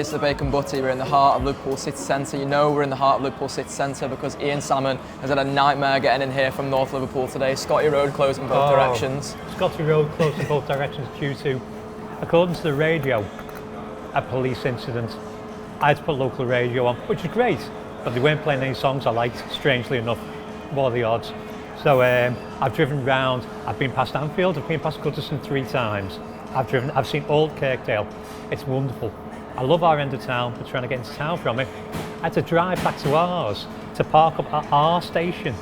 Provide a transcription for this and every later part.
is the Bacon Butty. We're in the heart of Liverpool City Centre. You know we're in the heart of Liverpool City Centre because Ian Salmon has had a nightmare getting in here from North Liverpool today. Scotty Road closing both directions. Scotty Road closing both directions due to, according to the radio, a police incident. I had to put local radio on, which is great, but they weren't playing any songs I liked, strangely enough. What are the odds? So I've driven round, I've been past Anfield, I've been past Goodison 3 times. I've seen Old Kirkdale. It's wonderful. I love our end of town, but trying to get into town from it, I had to drive back to ours to park up at our station,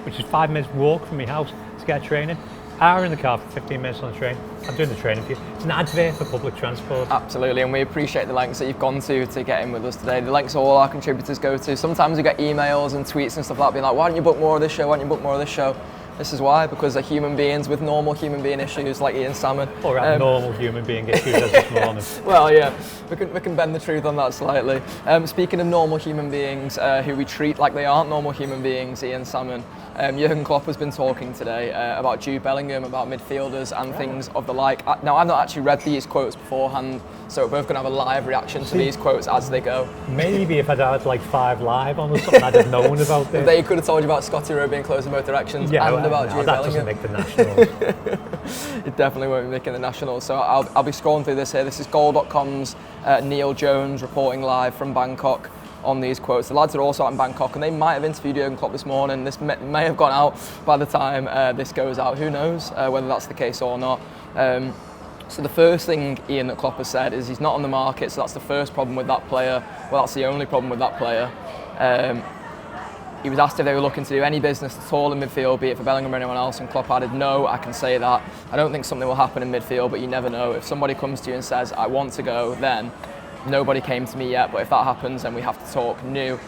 which is 5 minutes walk from my house to get a train in. Hour in the car for 15 minutes on the train. I'm doing the training for you. It's an advert for public transport. Absolutely, and we appreciate the lengths that you've gone to get in with us today. The lengths all our contributors go to. Sometimes we get emails and tweets and stuff like that being like, why don't you book more of this show, why don't you book more of this show? This is why, because they're human beings with normal human being issues like Ian Salmon. Or abnormal human being issues as this morning. Well, yeah, we can bend the truth on that slightly. Speaking of normal human beings who we treat like they aren't normal human beings, Ian Salmon, Jurgen Klopp has been talking today about Jude Bellingham, about midfielders and things of the like. Now, I've not actually read these quotes beforehand, so we're both going to have a live reaction to these quotes as they go. Maybe if I'd had like 5 live on or something, I'd have known about this. They could have told you about Scotty Road being closed in both directions and about Jude Bellingham. That doesn't make the Nationals. It definitely won't be making the Nationals. So I'll be scrolling through this here. This is Goal.com's Neil Jones reporting live from Bangkok on these quotes. The lads are also out in Bangkok and they might have interviewed Jurgen Klopp this morning. This may have gone out by the time this goes out. Who knows whether that's the case or not. So the first thing Ian that Klopp has said is he's not on the market, so that's the first problem with that player. Well, that's the only problem with that player. He was asked if they were looking to do any business at all in midfield, be it for Bellingham or anyone else, and Klopp added, no, I can say that. I don't think something will happen in midfield, but you never know. If somebody comes to you and says, I want to go, then nobody came to me yet, but if that happens, then we have to talk new.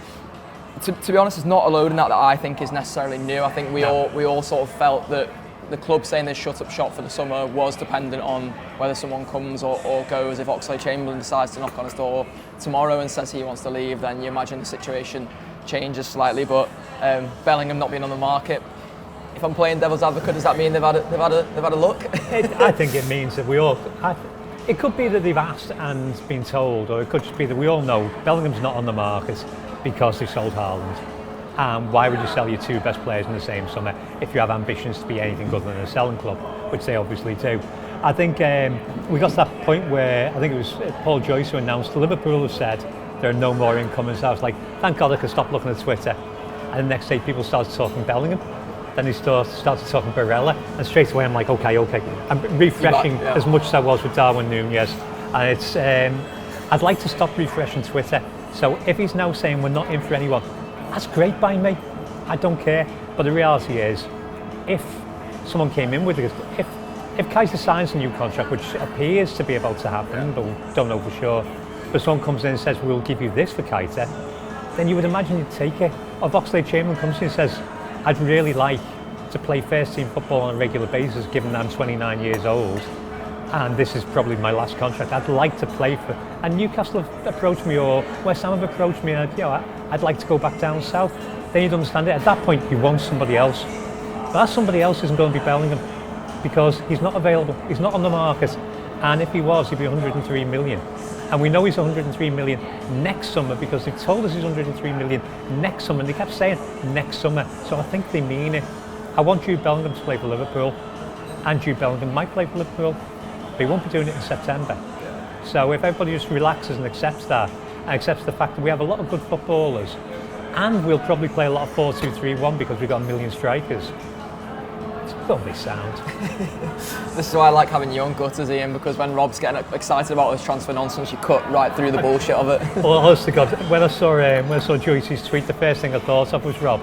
To be honest, there's not a load in that I think is necessarily new. I think we all sort of felt that the club saying they shut up shop for the summer was dependent on whether someone comes or goes. If Oxlade-Chamberlain decides to knock on his door tomorrow and says he wants to leave, then you imagine the situation changes slightly. But Bellingham not being on the market, if I'm playing devil's advocate, does that mean they've had a look? I think it means that we all. It could be that they've asked and been told, or it could just be that we all know Bellingham's not on the market because they sold Haaland. And why would you sell your 2 best players in the same summer if you have ambitions to be anything other than a selling club, which they obviously do? I think we got to that point where I think it was Paul Joyce who announced Liverpool have said there are no more incoming. So I was like, thank God I could stop looking at Twitter. And the next day people started talking Bellingham. Then he started talking Barella. And straight away I'm like, okay. I'm refreshing as much as I was with Darwin Núñez. And it's, I'd like to stop refreshing Twitter. So if he's now saying we're not in for anyone, that's great by me. I don't care. But the reality is, if someone came in with it, if Kaiser signs a new contract, which appears to be about to happen, but we don't know for sure, but someone comes in and says, we'll give you this for Kaiser, then you would imagine you'd take it. Or if Oxlade-Chamberlain comes in and says, I'd really like to play first team football on a regular basis, given that I'm 29 years old, and this is probably my last contract. I'd like to play for, and Newcastle have approached me, or West Ham have approached me, and I'd like to go back down south. Then you'd understand it. At that point, you want somebody else. But that somebody else isn't going to be Bellingham, because he's not available. He's not on the market, and if he was, he'd be 103 million. And we know he's 103 million next summer because they told us he's 103 million next summer, and they kept saying next summer. So I think they mean it. I want Jude Bellingham to play for Liverpool, and Jude Bellingham might play for Liverpool, but he won't be doing it in September. So if everybody just relaxes and accepts that, and accepts the fact that we have a lot of good footballers, and we'll probably play a lot of 4-2-3-1 because we've got a million strikers, it's going to be sound. This is why I like having you on gutters, Ian, because when Rob's getting excited about this transfer nonsense, you cut right through the bullshit of it. Well, honest to God, when I saw Joyce's tweet, the first thing I thought of was Rob.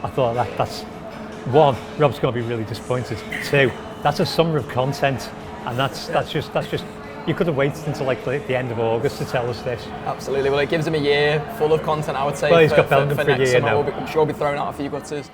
I thought that's one, Rob's going to be really disappointed. 2, that's a summer of content, and that's just you could have waited until like the end of August to tell us this. Absolutely. Well, it gives him a year full of content, I would say. Well, he's got Bellingham for a year summer. now. I'm sure we'll be throwing out a few gutters.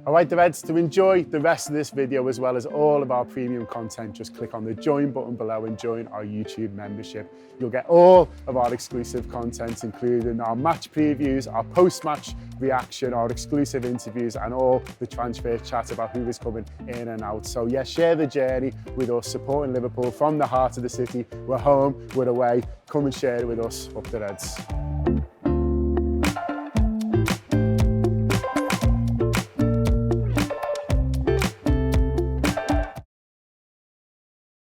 All right, the Reds, to enjoy the rest of this video as well as all of our premium content, just click on the join button below and join our YouTube membership. You'll get all of our exclusive content, including our match previews, our post-match reaction, our exclusive interviews, and all the transfer chat about who is coming in and out. So yeah, share the journey with us, supporting Liverpool from the heart of the city. We're home, we're away. Come and share it with us. Up the Reds.